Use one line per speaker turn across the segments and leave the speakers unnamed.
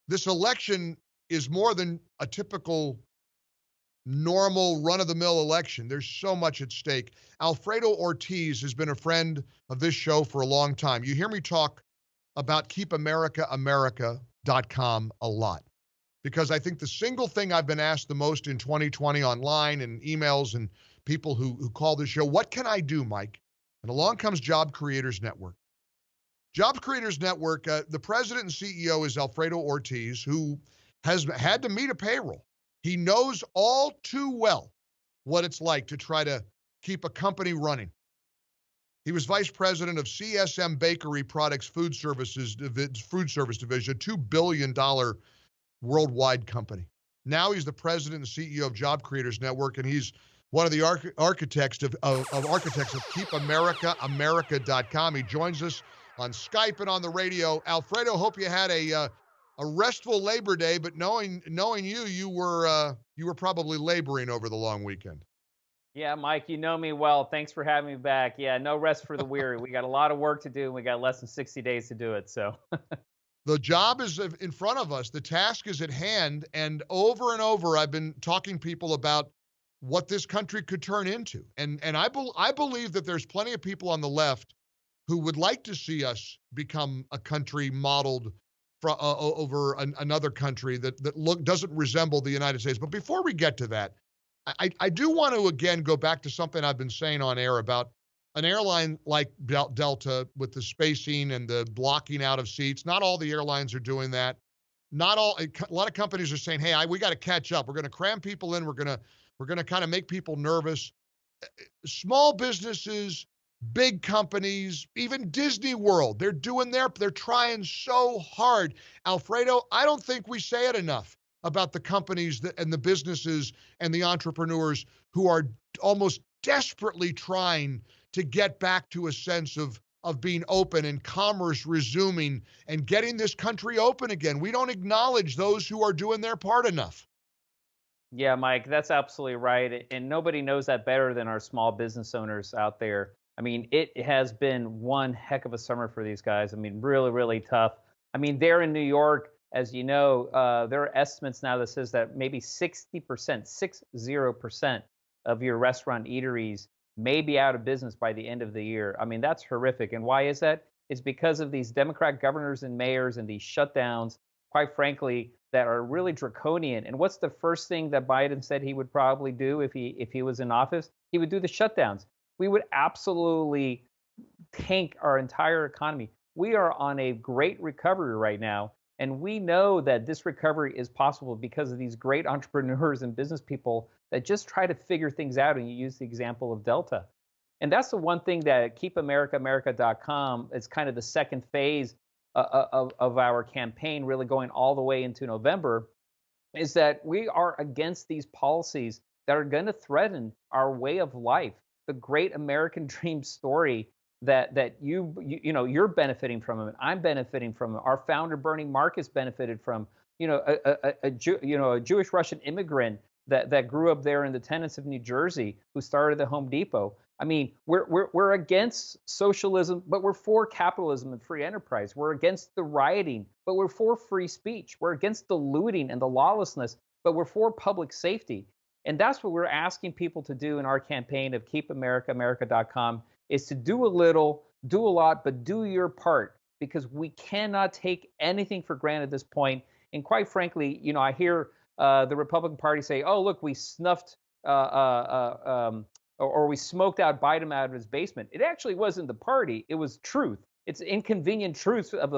this election is more than a typical normal run-of-the-mill election. There's so much at stake. Alfredo Ortiz has been a friend of this show for a long time. You hear me talk about keepamericaamerica.com a lot because I think the single thing I've been asked the most in 2020 online and emails and people who call this show, what can I do, Mike? And along comes Job Creators Network. Job Creators Network, the president and CEO is Alfredo Ortiz, who has had to meet a payroll. He knows all too well what it's like to try to keep a company running. He was vice president of CSM Bakery Products Food Service Division, a $2 billion worldwide company. Now he's the president and CEO of Job Creators Network, and he's one of the architects of keepamericaamerica.com. He joins us on Skype and on the radio. Alfredo, hope you had a restful Labor Day, but knowing you, you were probably laboring over the long weekend.
Yeah, Mike, you know me well. Thanks for having me back. Yeah, no rest for the weary. We got a lot of work to do, and we got less than 60 days to do it. So
the job is in front of us. The task is at hand, and over I've been talking to people about what this country could turn into. And I believe that there's plenty of people on the left who would like to see us become a country modeled over another country that doesn't resemble the United States. But before we get to that, I do want to again go back to something I've been saying on air about an airline like Delta with the spacing and the blocking out of seats. Not all the airlines are doing that. A lot of companies are saying, hey, we got to catch up. We're going to cram people in. We're going to kind of make people nervous. Small businesses, big companies, even Disney World, they're trying so hard. Alfredo, I don't think we say it enough about the companies and the businesses and the entrepreneurs who are almost desperately trying to get back to a sense of being open and commerce resuming and getting this country open again. We don't acknowledge those who are doing their part enough.
Yeah, Mike, that's absolutely right. And nobody knows that better than our small business owners out there. I mean, it has been one heck of a summer for these guys. I mean, really, really tough. I mean, they're in New York, as you know, there are estimates now that says that maybe 60% of your restaurant eateries may be out of business by the end of the year. I mean, that's horrific. And why is that? It's because of these Democrat governors and mayors and these shutdowns, quite frankly, that are really draconian. And what's the first thing that Biden said he would probably do if he was in office? He would do the shutdowns. We would absolutely tank our entire economy. We are on a great recovery right now. And we know that this recovery is possible because of these great entrepreneurs and business people that just try to figure things out. And you use the example of Delta. And that's the one thing that keepamericaamerica.com is kind of the second phase of our campaign, really going all the way into November, is that we are against these policies that are going to threaten our way of life, the great American dream story that you're benefiting from, and I'm benefiting from. Our founder Bernie Marcus benefited from. A Jewish Russian immigrant that grew up there in the tenants of New Jersey, who started the Home Depot. I mean, we're against socialism, but we're for capitalism and free enterprise. We're against the rioting, but we're for free speech. We're against the looting and the lawlessness, but we're for public safety. And that's what we're asking people to do in our campaign of keepamericaamerica.com, is to do a little, do a lot, but do your part, because we cannot take anything for granted at this point. And quite frankly, I hear the Republican Party say, "Oh, look, we snuffed or we smoked out Biden out of his basement." It actually wasn't the party; it was truth. It's inconvenient truth of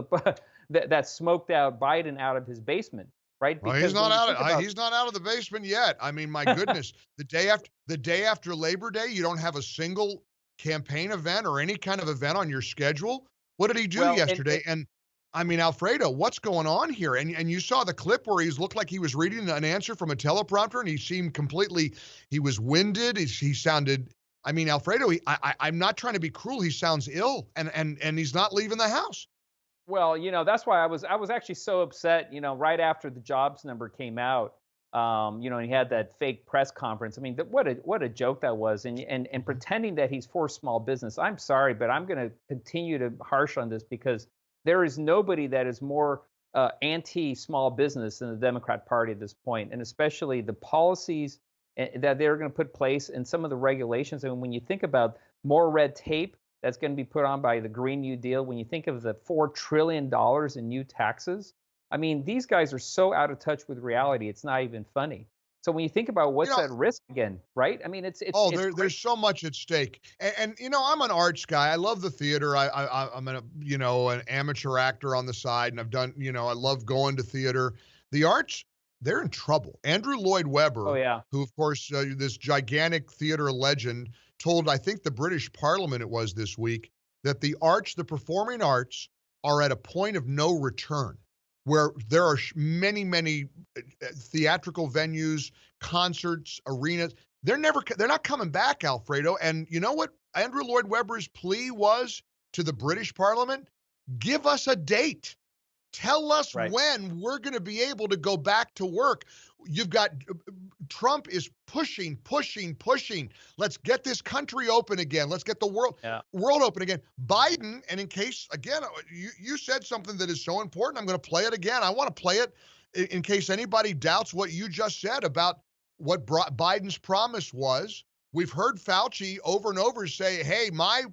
that smoked out Biden out of his basement, right?
Because he's not out of the basement yet. I mean, my goodness, the day after Labor Day, you don't have a single campaign event or any kind of event on your schedule. What did he do yesterday? And I mean, Alfredo, what's going on here? And you saw the clip where he looked like he was reading an answer from a teleprompter, and he seemed he was winded. He sounded, I mean, Alfredo, I'm not trying to be cruel. He sounds ill, and he's not leaving the house.
Well, that's why I was actually so upset, right after the jobs number came out. And he had that fake press conference. I mean, what a joke that was. And pretending that he's for small business. I'm sorry, but I'm going to continue to harsh on this, because there is nobody that is more anti-small business in the Democrat Party at this point, and especially the policies that they're going to put place and some of the regulations. And when you think about more red tape that's going to be put on by the Green New Deal, when you think of the $4 trillion in new taxes, I mean, these guys are so out of touch with reality, it's not even funny. So when you think about what's at risk again, right? I mean,
there's so much at stake. And I'm an arts guy. I love the theater. I'm an amateur actor on the side, and I've done, I love going to theater. The arts, they're in trouble. Andrew Lloyd Webber,
oh yeah,
who of course this gigantic theater legend, told, I think, the British Parliament it was this week, that the performing arts are at a point of no return, where there are many, many theatrical venues, concerts, arenas. They're not coming back, Alfredo. And you know what Andrew Lloyd Webber's plea was to the British Parliament? Give us a date. Tell us when we're going to be able to go back to work. You've got Trump is pushing. Let's get this country open again. Let's get the world open again. Biden, and in case, again, you said something that is so important, I'm going to play it again. I want to play it in case anybody doubts what you just said about what Biden's promise was. We've heard Fauci over and over say, hey, my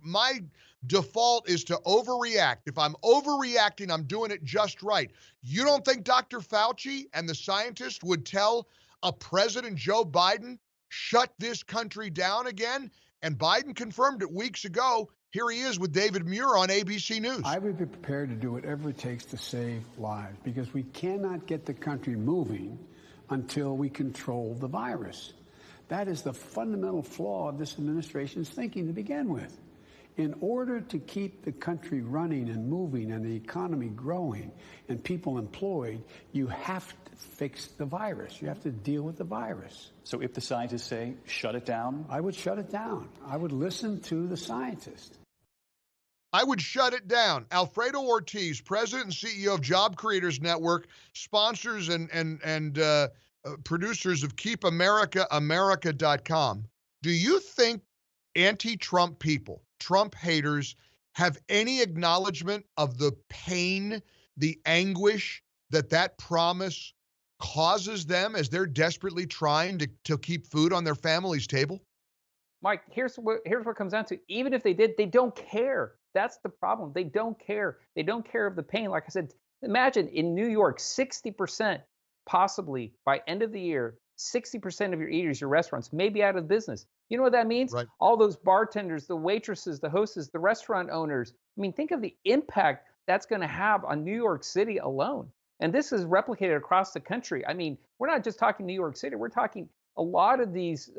default is to overreact. If I'm overreacting, I'm doing it just right. You don't think Dr. Fauci and the scientists would tell a President Joe Biden, shut this country down again? And Biden confirmed it weeks ago. Here he is with David Muir on ABC News.
I would be prepared to do whatever it takes to save lives, because we cannot get the country moving until we control the virus. That is the fundamental flaw of this administration's thinking to begin with. In order to keep the country running and moving and the economy growing and people employed, you have to fix the virus. You have to deal with the virus.
So if the scientists say shut it down?
I would shut it down. I would listen to the scientists.
I would shut it down. Alfredo Ortiz, president and CEO of Job Creators Network, sponsors and producers of Keep America, America.com. Do you think anti-Trump people, Trump haters, have any acknowledgement of the pain, the anguish that promise causes them as they're desperately trying to keep food on their family's table?
Mike, here's what it comes down to. Even if they did, they don't care. That's the problem. They don't care. They don't care of the pain. Like I said, imagine in New York, 60%, possibly by end of the year, 60% of your eaters, your restaurants may be out of business. You know what that means?
Right.
All those bartenders, the waitresses, the hostesses, the restaurant owners. I mean, think of the impact that's going to have on New York City alone. And this is replicated across the country. I mean, we're not just talking New York City. We're talking a lot of these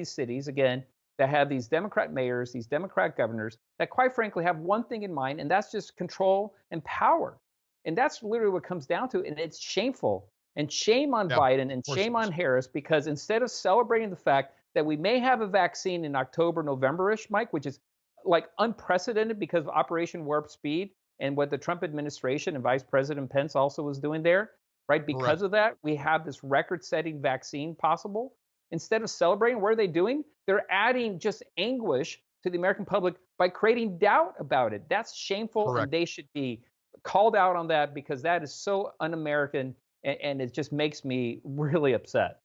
cities, again, that have these Democrat mayors, these Democrat governors, that quite frankly have one thing in mind, and that's just control and power. And that's literally what it comes down to. And it's shameful. And shame on Biden and shame on Harris, because instead of celebrating the fact that we may have a vaccine in October, November-ish, Mike, which is like unprecedented because of Operation Warp Speed and what the Trump administration and Vice President Pence also was doing there, right? Because of that, we have this record-setting vaccine possible. Instead of celebrating, what are they doing? They're adding just anguish to the American public by creating doubt about it. That's shameful, and they should be called out on that, because that is so un-American, and it just makes me really upset.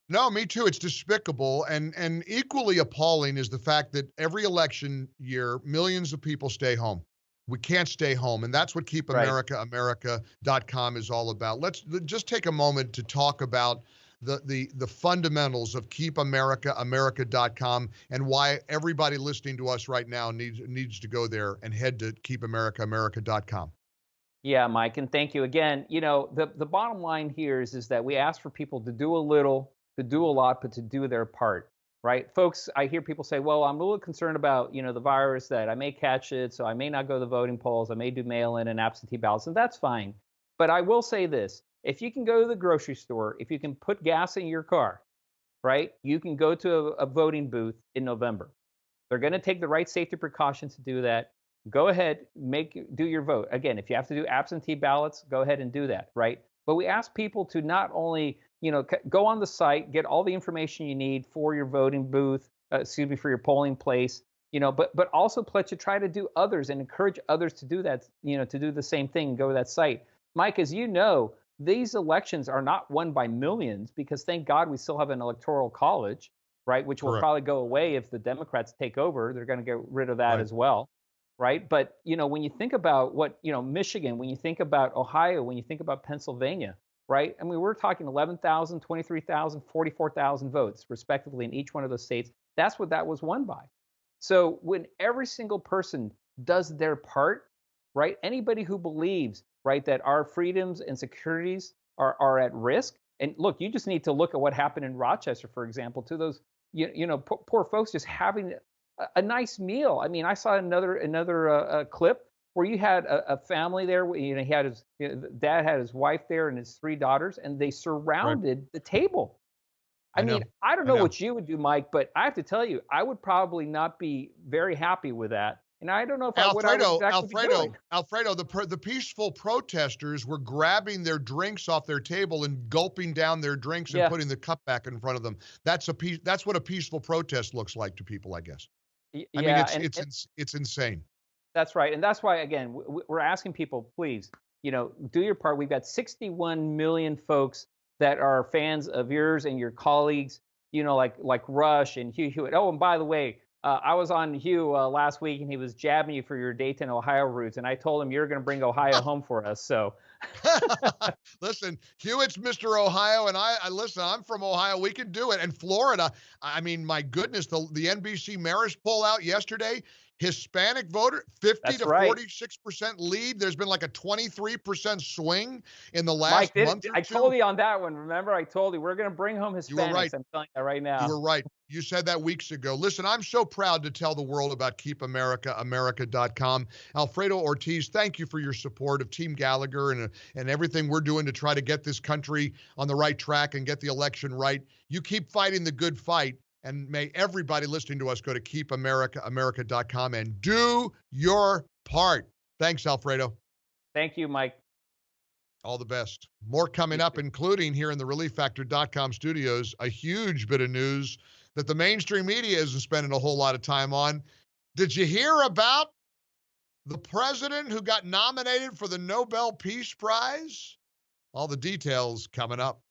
No, me too. It's despicable. And equally appalling is the fact that every election year, millions of people stay home. We can't stay home. And that's what Keep America, America.com is all about. Let's just take a moment to talk about the fundamentals of Keep America, America.com, and why everybody listening to us right now needs to go there and head to Keep America, America.com.
Yeah, Mike, and thank you again. You know, the bottom line here is that we ask for people to do a little, to do a lot, but to do their part, right? Folks, I hear people say, well, I'm a little concerned about, the virus, that I may catch it, so I may not go to the voting polls, I may do mail-in and absentee ballots, and that's fine. But I will say this, if you can go to the grocery store, if you can put gas in your car, right, you can go to a voting booth in November. They're going to take the right safety precautions to do that. Go ahead, do your vote. Again, if you have to do absentee ballots, go ahead and do that, right? But we ask people to not only, go on the site, get all the information you need for your voting booth, for your polling place, but also pledge to try to do others and encourage others to do that, to do the same thing and go to that site. Mike, as you know, these elections are not won by millions because thank God we still have an electoral college, right? Which will
Correct.
probably go away if the Democrats take over. They're going to get rid of that
Right.
as well, right? But, when you think about Michigan, when you think about Ohio, when you think about Pennsylvania, right? I mean, we're talking 11,000, 23,000, 44,000 votes, respectively, in each one of those states. That's what that was won by. So when every single person does their part, right? Anybody who believes, right, that our freedoms and securities are at risk. And look, you just need to look at what happened in Rochester, for example, to those, poor folks just having a nice meal. I mean, I saw another clip where you had a family there. He had the dad had his wife there and his 3 daughters, and they surrounded the table. I mean, I don't know what you would do, Mike, but I have to tell you, I would probably not be very happy with that. And I don't know if I would exactly be doing.
Alfredo, the peaceful protesters were grabbing their drinks off their table and gulping down their drinks and putting the cup back in front of them. That's what a peaceful protest looks like to people, I guess. I mean, it's insane.
That's right. And that's why, again, we're asking people, please, do your part. We've got 61 million folks that are fans of yours and your colleagues, like Rush and Hugh Hewitt. Oh, and by the way, I was on Hugh last week, and he was jabbing you for your Dayton, Ohio roots, and I told him you're going to bring Ohio home for us. So,
listen, Hewitt's Mr. Ohio, and I listen. I'm from Ohio. We can do it. And Florida. I mean, my goodness, the NBC Marist poll out yesterday. Hispanic voter, 50 to 46% lead. There's been like a 23% swing in the last month or two.
I told you on that one. Remember, I told you we're going to bring home Hispanics.
You were right.
I'm telling you right now.
You were right. You said that weeks ago. Listen, I'm so proud to tell the world about Keep America, America.com. Alfredo Ortiz, thank you for your support of Team Gallagher and everything we're doing to try to get this country on the right track and get the election right. You keep fighting the good fight. And may everybody listening to us go to keepamerica.com and do your part. Thanks, Alfredo.
Thank you, Mike.
All the best. More coming up, including here in the ReliefFactor.com studios, a huge bit of news that the mainstream media isn't spending a whole lot of time on. Did you hear about the president who got nominated for the Nobel Peace Prize? All the details coming up.